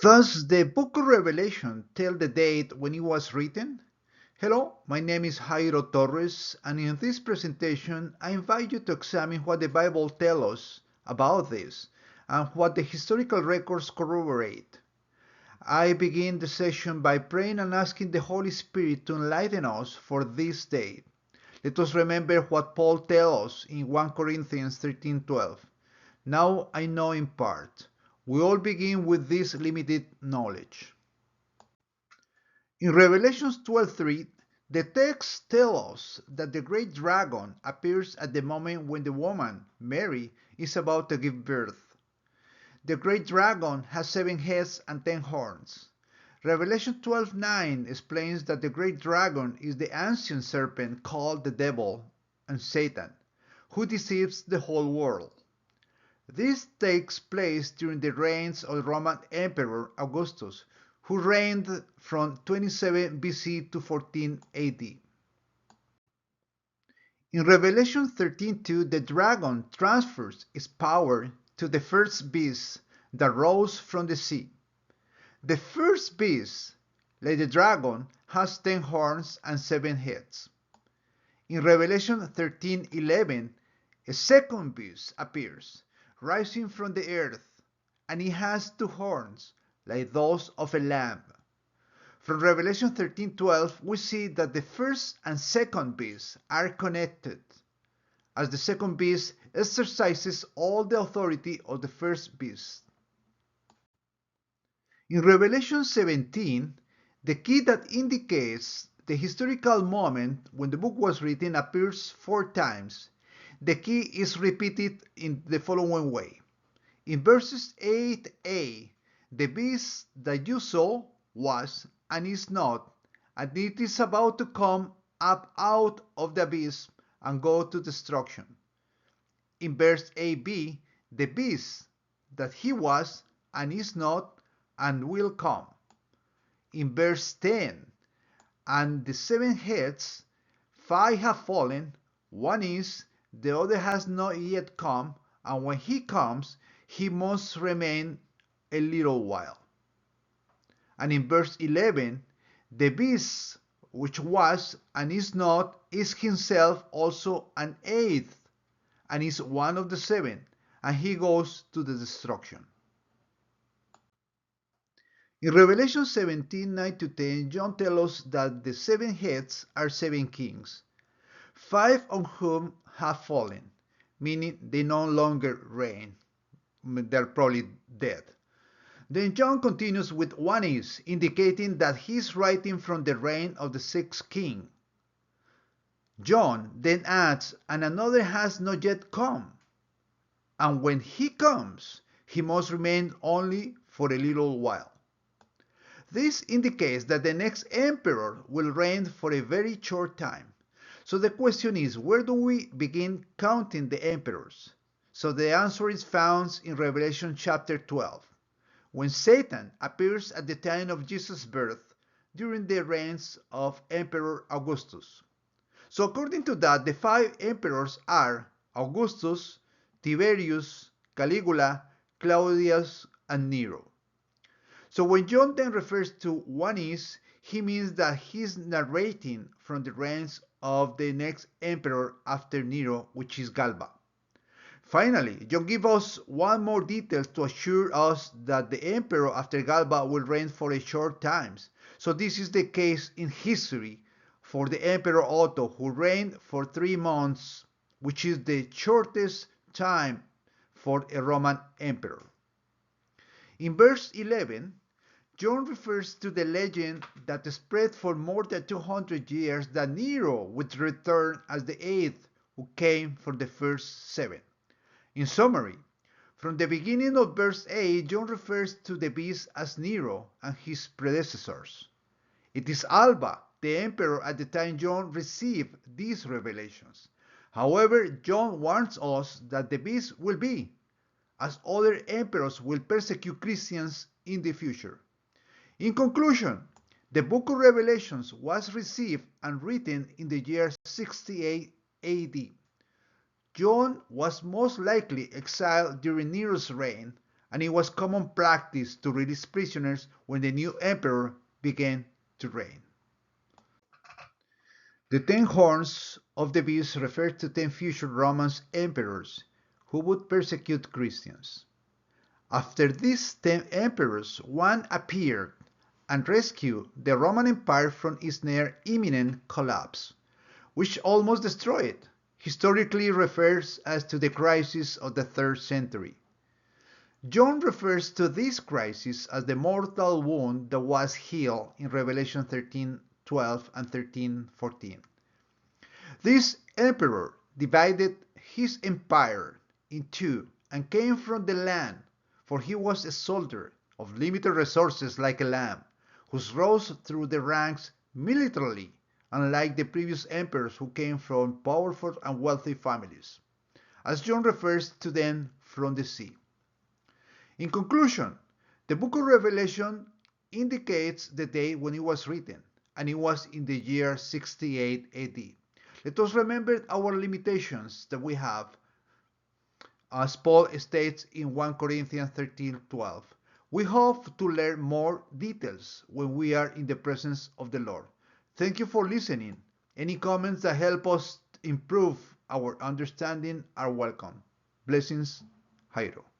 Thus, the book of Revelation tells the date when it was written. Hello, my name is Jairo Torres, and in this presentation, I invite you to examine what the Bible tells us about this and what the historical records corroborate. I begin the session by praying and asking the Holy Spirit to enlighten us for this day. Let us remember what Paul tells us in 1 Corinthians 13:12. Now I know in part. We all begin with this limited knowledge. In Revelation 12:3, the text tells us that the great dragon appears at the moment when the woman, Mary, is about to give birth. The great dragon has 7 heads and 10 horns. Revelation 12:9 explains that the great dragon is the ancient serpent called the devil and Satan, who deceives the whole world. This takes place during the reigns of the Roman Emperor Augustus, who reigned from 27 BC to 14 AD. In Revelation 13:2, the dragon transfers its power to the first beast that rose from the sea. The first beast, like the dragon, has 10 horns and 7 heads. In Revelation 13:11, a second beast appears, rising from the earth, and it has 2 horns, like those of a lamb. From Revelation 13:12, we see that the first and second beasts are connected, as the second beast exercises all the authority of the first beast. In Revelation 17, the key that indicates the historical moment when the book was written appears 4 times. The key is repeated in the following way. In verses 8a, the beast that you saw was and is not, and it is about to come up out of the abyss and go to destruction. In verse ab, the beast that he was and is not and will come. In verse 10, and the 7 heads, 5 have fallen, one is, the other has not yet come, and when he comes, he must remain a little while. And in verse 11, the beast which was and is not is himself also an 8th, and is one of the 7, and he goes to the destruction. In Revelation 17:9-10, John tells us that the 7 heads are 7 kings, 5 of whom have fallen, meaning they no longer reign. They're probably dead. Then John continues with 1 is, indicating that he's writing from the reign of the 6th king. John then adds, and another has not yet come, and when he comes, he must remain only for a little while. This indicates that the next emperor will reign for a very short time. So the question is, where do we begin counting the emperors? So the answer is found in Revelation chapter 12, when Satan appears at the time of Jesus' birth during the reigns of Emperor Augustus. So according to that, the 5 emperors are Augustus, Tiberius, Caligula, Claudius, and Nero. So when John then refers to 1 is, he means that he's narrating from the reigns of the next emperor after Nero, which is Galba. Finally, John gives us one more detail to assure us that the emperor after Galba will reign for a short time. So this is the case in history for the Emperor Otto, who reigned for 3 months, which is the shortest time for a Roman emperor. In verse 11, John refers to the legend that spread for more than 200 years that Nero would return as the 8th who came for the first 7. In summary, from the beginning of verse 8, John refers to the beast as Nero and his predecessors. It is Alba, the emperor at the time John received these revelations. However, John warns us that the beast will be, as other emperors will persecute Christians in the future. In conclusion, the book of Revelations was received and written in the year 68 AD. John was most likely exiled during Nero's reign, and it was common practice to release prisoners when the new emperor began to reign. The 10 horns of the beast refer to 10 future Roman emperors who would persecute Christians. After these 10 emperors, one appeared and rescued the Roman Empire from its near imminent collapse, which almost destroyed it. Historically refers as to the crisis of the 3rd century. John refers to this crisis as the mortal wound that was healed in Revelation 13:12 and 13:14. This emperor divided his empire in two and came from the land, for he was a soldier of limited resources like a lamb, who rose through the ranks militarily, unlike the previous emperors who came from powerful and wealthy families, as John refers to them from the sea. In conclusion, the book of Revelation indicates the day when it was written, and it was in the year 68 AD. Let us remember our limitations that we have, as Paul states in 1 Corinthians 13:12. We hope to learn more details when we are in the presence of the Lord. Thank you for listening. Any comments that help us improve our understanding are welcome. Blessings, Jairo.